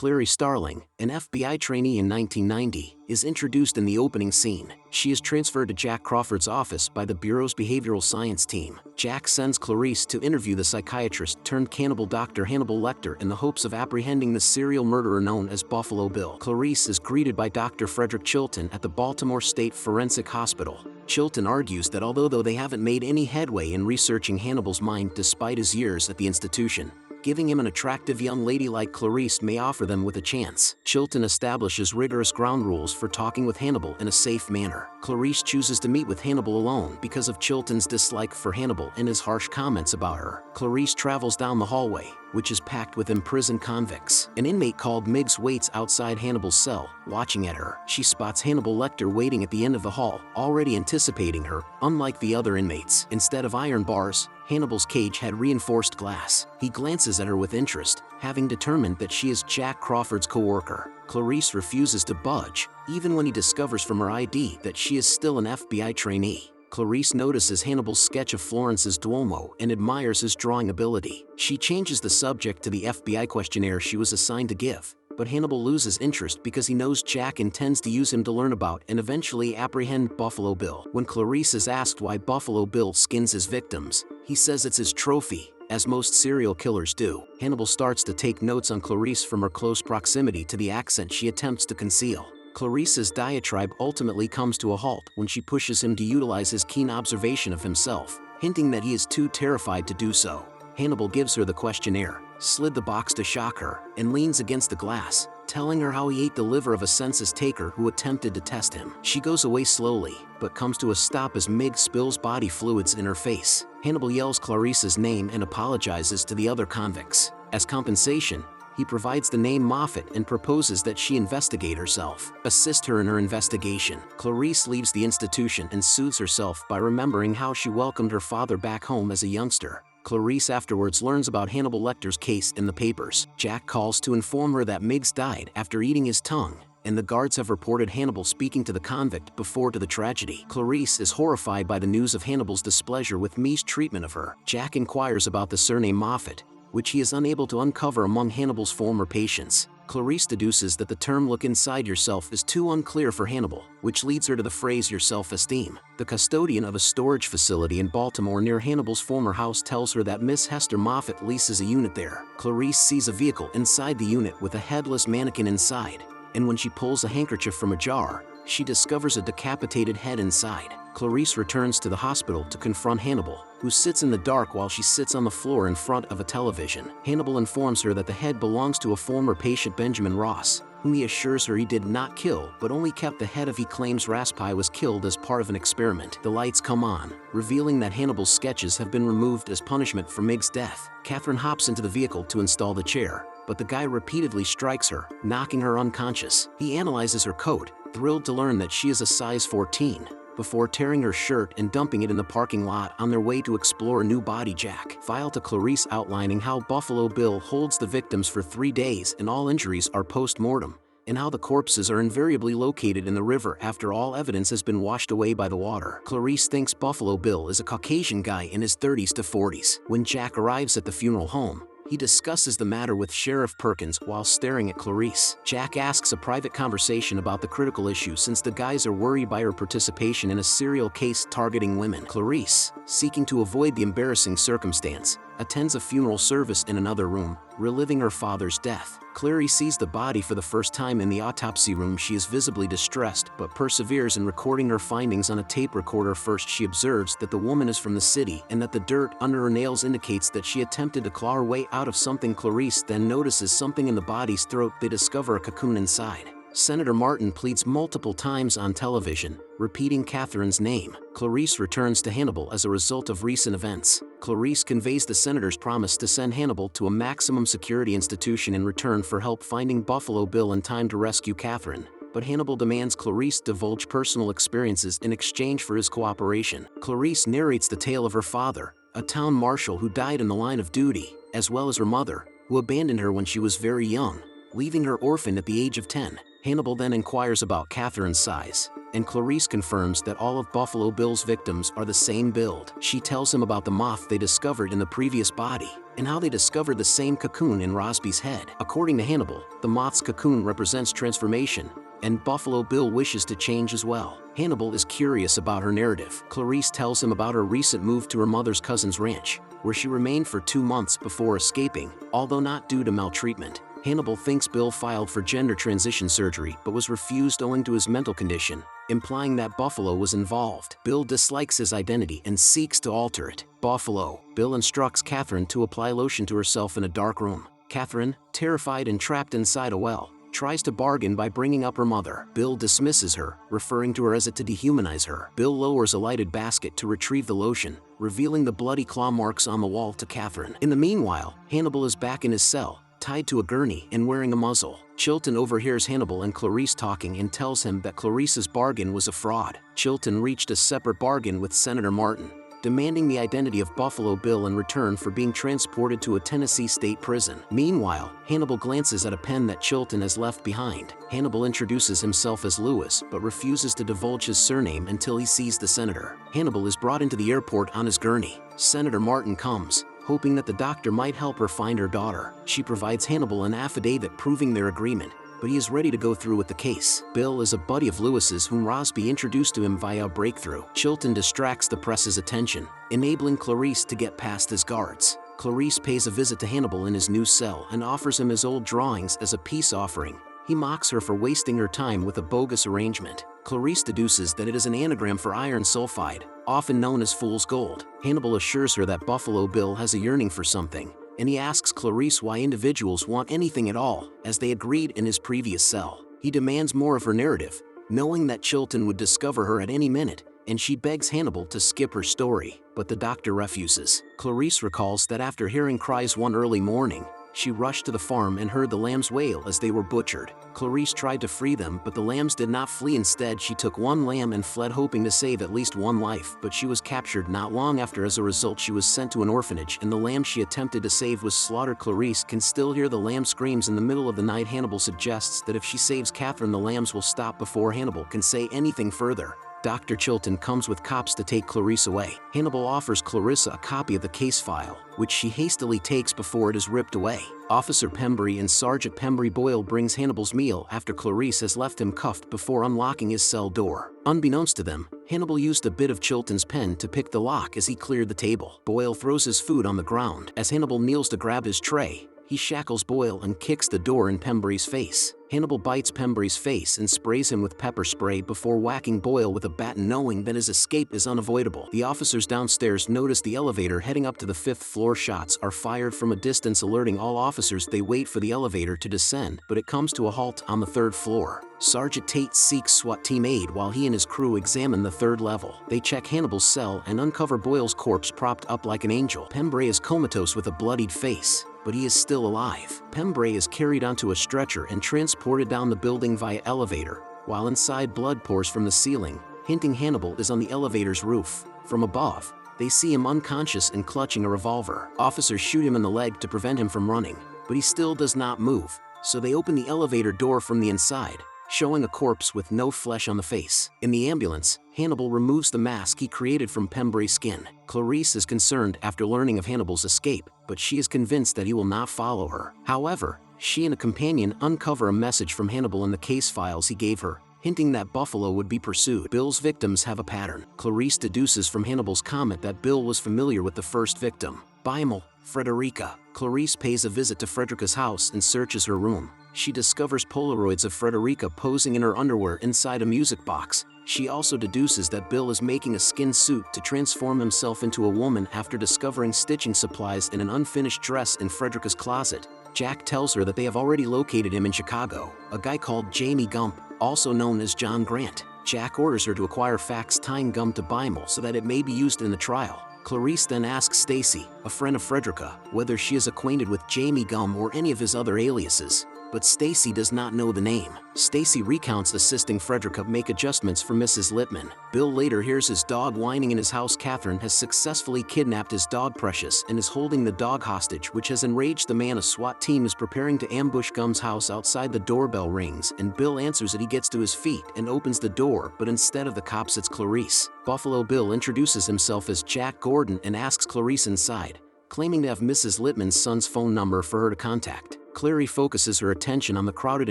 Clary Starling, an FBI trainee in 1990, is introduced in the opening scene. She is transferred to Jack Crawford's office by the Bureau's behavioral science team. Jack sends Clarice to interview the psychiatrist-turned-cannibal Dr. Hannibal Lecter in the hopes of apprehending the serial murderer known as Buffalo Bill. Clarice is greeted by Dr. Frederick Chilton at the Baltimore State Forensic Hospital. Chilton argues that although they haven't made any headway in researching Hannibal's mind despite his years at the institution, giving him an attractive young lady like Clarice may offer them with a chance. Chilton establishes rigorous ground rules for talking with Hannibal in a safe manner. Clarice chooses to meet with Hannibal alone because of Chilton's dislike for Hannibal and his harsh comments about her. Clarice travels down the hallway, which is packed with imprisoned convicts. An inmate called Miggs waits outside Hannibal's cell, watching at her. She spots Hannibal Lecter waiting at the end of the hall, already anticipating her. Unlike the other inmates, instead of iron bars, Hannibal's cage had reinforced glass. He glances at her with interest, having determined that she is Jack Crawford's co-worker. Clarice refuses to budge, even when he discovers from her ID that she is still an FBI trainee. Clarice notices Hannibal's sketch of Florence's Duomo and admires his drawing ability. She changes the subject to the FBI questionnaire she was assigned to give, but Hannibal loses interest because he knows Jack intends to use him to learn about and eventually apprehend Buffalo Bill. When Clarice is asked why Buffalo Bill skins his victims, he says it's his trophy, as most serial killers do. Hannibal starts to take notes on Clarice from her close proximity to the accent she attempts to conceal. Clarice's diatribe ultimately comes to a halt when she pushes him to utilize his keen observation of himself, hinting that he is too terrified to do so. Hannibal gives her the questionnaire, slid the box to shock her, and leans against the glass, telling her how he ate the liver of a census taker who attempted to test him. She goes away slowly, but comes to a stop as Miggs spills body fluids in her face. Hannibal yells Clarice's name and apologizes to the other convicts. As compensation, he provides the name Moffat and proposes that she investigate herself, assist her in her investigation. Clarice leaves the institution and soothes herself by remembering how she welcomed her father back home as a youngster. Clarice afterwards learns about Hannibal Lecter's case in the papers. Jack calls to inform her that Miggs died after eating his tongue, and the guards have reported Hannibal speaking to the convict before the tragedy. Clarice is horrified by the news of Hannibal's displeasure with Mee's treatment of her. Jack inquires about the surname Moffat, which he is unable to uncover among Hannibal's former patients. Clarice deduces that the term "look inside yourself" is too unclear for Hannibal, which leads her to the phrase "your self-esteem." The custodian of a storage facility in Baltimore near Hannibal's former house tells her that Miss Hester Moffat leases a unit there. Clarice sees a vehicle inside the unit with a headless mannequin inside, and when she pulls a handkerchief from a jar, she discovers a decapitated head inside. Clarice returns to the hospital to confront Hannibal, who sits in the dark while she sits on the floor in front of a television. Hannibal informs her that the head belongs to a former patient, Benjamin Ross, whom he assures her he did not kill but only kept the head of. He claims Raspai was killed as part of an experiment. The lights come on, revealing that Hannibal's sketches have been removed as punishment for Miggs' death. Catherine hops into the vehicle to install the chair, but the guy repeatedly strikes her, knocking her unconscious. He analyzes her coat, thrilled to learn that she is a size 14. Before tearing her shirt and dumping it in the parking lot on their way to explore a new body. Jack filed to Clarice outlining how Buffalo Bill holds the victims for 3 days and all injuries are post-mortem, and how the corpses are invariably located in the river after all evidence has been washed away by the water. Clarice thinks Buffalo Bill is a Caucasian guy in his 30s to 40s. When Jack arrives at the funeral home, he discusses the matter with Sheriff Perkins while staring at Clarice. Jack asks a private conversation about the critical issue since the guys are worried by her participation in a serial case targeting women. Clarice, seeking to avoid the embarrassing circumstance, attends a funeral service in another room, reliving her father's death. Clary sees the body for the first time in the autopsy room. She is visibly distressed but perseveres in recording her findings on a tape recorder. First, she observes that the woman is from the city and that the dirt under her nails indicates that she attempted to claw her way out of something. Clarice then notices something in the body's throat. They discover a cocoon inside. Senator Martin pleads multiple times on television, repeating Catherine's name. Clarice returns to Hannibal as a result of recent events. Clarice conveys the senator's promise to send Hannibal to a maximum security institution in return for help finding Buffalo Bill in time to rescue Catherine, but Hannibal demands Clarice divulge personal experiences in exchange for his cooperation. Clarice narrates the tale of her father, a town marshal who died in the line of duty, as well as her mother, who abandoned her when she was very young, leaving her orphaned at the age of 10. Hannibal then inquires about Catherine's size, and Clarice confirms that all of Buffalo Bill's victims are the same build. She tells him about the moth they discovered in the previous body, and how they discovered the same cocoon in Rosby's head. According to Hannibal, the moth's cocoon represents transformation, and Buffalo Bill wishes to change as well. Hannibal is curious about her narrative. Clarice tells him about her recent move to her mother's cousin's ranch, where she remained for 2 months before escaping, although not due to maltreatment. Hannibal thinks Bill filed for gender transition surgery but was refused owing to his mental condition, implying that Buffalo was involved. Bill dislikes his identity and seeks to alter it. Bill instructs Catherine to apply lotion to herself in a dark room. Catherine, terrified and trapped inside a well, tries to bargain by bringing up her mother. Bill dismisses her, referring to her as it to dehumanize her. Bill lowers a lighted basket to retrieve the lotion, revealing the bloody claw marks on the wall to Catherine. In the meanwhile, Hannibal is back in his cell, tied to a gurney and wearing a muzzle. Chilton overhears Hannibal and Clarice talking and tells him that Clarice's bargain was a fraud. Chilton reached a separate bargain with Senator Martin, demanding the identity of Buffalo Bill in return for being transported to a Tennessee state prison. Meanwhile, Hannibal glances at a pen that Chilton has left behind. Hannibal introduces himself as Lewis but refuses to divulge his surname until he sees the senator. Hannibal is brought into the airport on his gurney. Senator Martin comes, hoping that the doctor might help her find her daughter. She provides Hannibal an affidavit proving their agreement, but he is ready to go through with the case. Bill is a buddy of Lewis's whom Rosby introduced to him via a breakthrough. Chilton distracts the press's attention, enabling Clarice to get past his guards. Clarice pays a visit to Hannibal in his new cell and offers him his old drawings as a peace offering. He mocks her for wasting her time with a bogus arrangement. Clarice deduces that it is an anagram for iron sulfide, often known as fool's gold. Hannibal assures her that Buffalo Bill has a yearning for something, and he asks Clarice why individuals want anything at all, as they agreed in his previous cell. He demands more of her narrative, knowing that Chilton would discover her at any minute, and she begs Hannibal to skip her story, but the doctor refuses. Clarice recalls that after hearing cries one early morning, she rushed to the farm and heard the lambs wail as they were butchered. Clarice tried to free them, but the lambs did not flee. Instead, she took one lamb and fled, hoping to save at least one life, but she was captured not long after. As a result, she was sent to an orphanage, and the lamb she attempted to save was slaughtered. Clarice can still hear the lamb screams in the middle of the night. Hannibal suggests that if she saves Catherine, the lambs will stop before Hannibal can say anything further. Dr. Chilton comes with cops to take Clarice away. Hannibal offers Clarissa a copy of the case file, which she hastily takes before it is ripped away. Officer Pembry and Sergeant Pembry Boyle brings Hannibal's meal after Clarice has left him cuffed before unlocking his cell door. Unbeknownst to them, Hannibal used a bit of Chilton's pen to pick the lock as he cleared the table. Boyle throws his food on the ground. As Hannibal kneels to grab his tray, he shackles Boyle and kicks the door in Pembry's face. Hannibal bites Pembry's face and sprays him with pepper spray before whacking Boyle with a baton, knowing that his escape is unavoidable. The officers downstairs notice the elevator heading up to the 5th floor. Shots are fired from a distance, alerting all officers. They wait for the elevator to descend, but it comes to a halt on the 3rd floor. Sergeant Tate seeks SWAT team aid while he and his crew examine the 3rd level. They check Hannibal's cell and uncover Boyle's corpse propped up like an angel. Pembray is comatose with a bloodied face, but he is still alive. Pembray is carried onto a stretcher and transported down the building via elevator, while inside blood pours from the ceiling, hinting Hannibal is on the elevator's roof. From above, they see him unconscious and clutching a revolver. Officers shoot him in the leg to prevent him from running, but he still does not move, so they open the elevator door from the inside, showing a corpse with no flesh on the face. In the ambulance, Hannibal removes the mask he created from Pembray's skin. Clarice is concerned after learning of Hannibal's escape, but she is convinced that he will not follow her. However, she and a companion uncover a message from Hannibal in the case files he gave her, hinting that Buffalo would be pursued. Bill's victims have a pattern. Clarice deduces from Hannibal's comment that Bill was familiar with the first victim, Beimel, Frederica. Clarice pays a visit to Frederica's house and searches her room. She discovers Polaroids of Frederica posing in her underwear inside a music box. She also deduces that Bill is making a skin suit to transform himself into a woman after discovering stitching supplies in an unfinished dress in Frederica's closet. Jack tells her that they have already located him in Chicago, a guy called Jamie Gump, also known as John Grant. Jack orders her to acquire fax tying gum to Beimel so that it may be used in the trial. Clarice then asks Stacy, a friend of Frederica, whether she is acquainted with Jamie Gum or any of his other aliases, but Stacy does not know the name. Stacy recounts assisting Frederica make adjustments for Mrs. Lippman. Bill later hears his dog whining in his house. Catherine has successfully kidnapped his dog Precious and is holding the dog hostage, which has enraged the man. A SWAT team is preparing to ambush Gum's house. Outside, the doorbell rings and Bill answers it. He gets to his feet and opens the door, but instead of the cops, it's Clarice. Buffalo Bill introduces himself as Jack Gordon and asks Clarice inside. claiming to have Mrs. Littman's son's phone number for her to contact. Clary focuses her attention on the crowded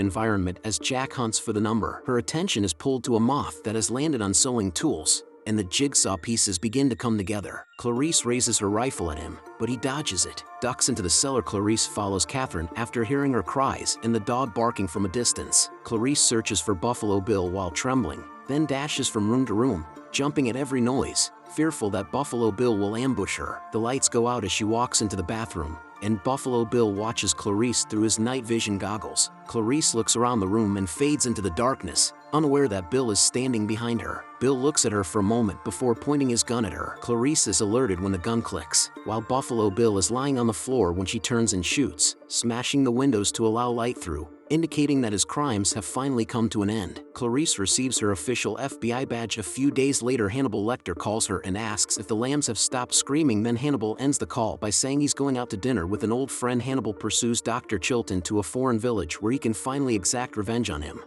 environment as Jack hunts for the number. Her attention is pulled to a moth that has landed on sewing tools, and the jigsaw pieces begin to come together. Clarice raises her rifle at him, but he dodges it. Ducks into the cellar. Clarice follows Catherine after hearing her cries and the dog barking from a distance. Clarice searches for Buffalo Bill while trembling, then dashes from room to room, jumping at every noise, fearful that Buffalo Bill will ambush her. The lights go out as she walks into the bathroom, and Buffalo Bill watches Clarice through his night vision goggles. Clarice looks around the room and fades into the darkness, unaware that Bill is standing behind her. Bill looks at her for a moment before pointing his gun at her. Clarice is alerted when the gun clicks, while Buffalo Bill is lying on the floor when she turns and shoots, smashing the windows to allow light through, indicating that his crimes have finally come to an end. Clarice receives her official FBI badge a few days later. Hannibal Lecter calls her and asks if the lambs have stopped screaming. Then Hannibal ends the call by saying he's going out to dinner with an old friend. Hannibal pursues Dr. Chilton to a foreign village where he can finally exact revenge on him.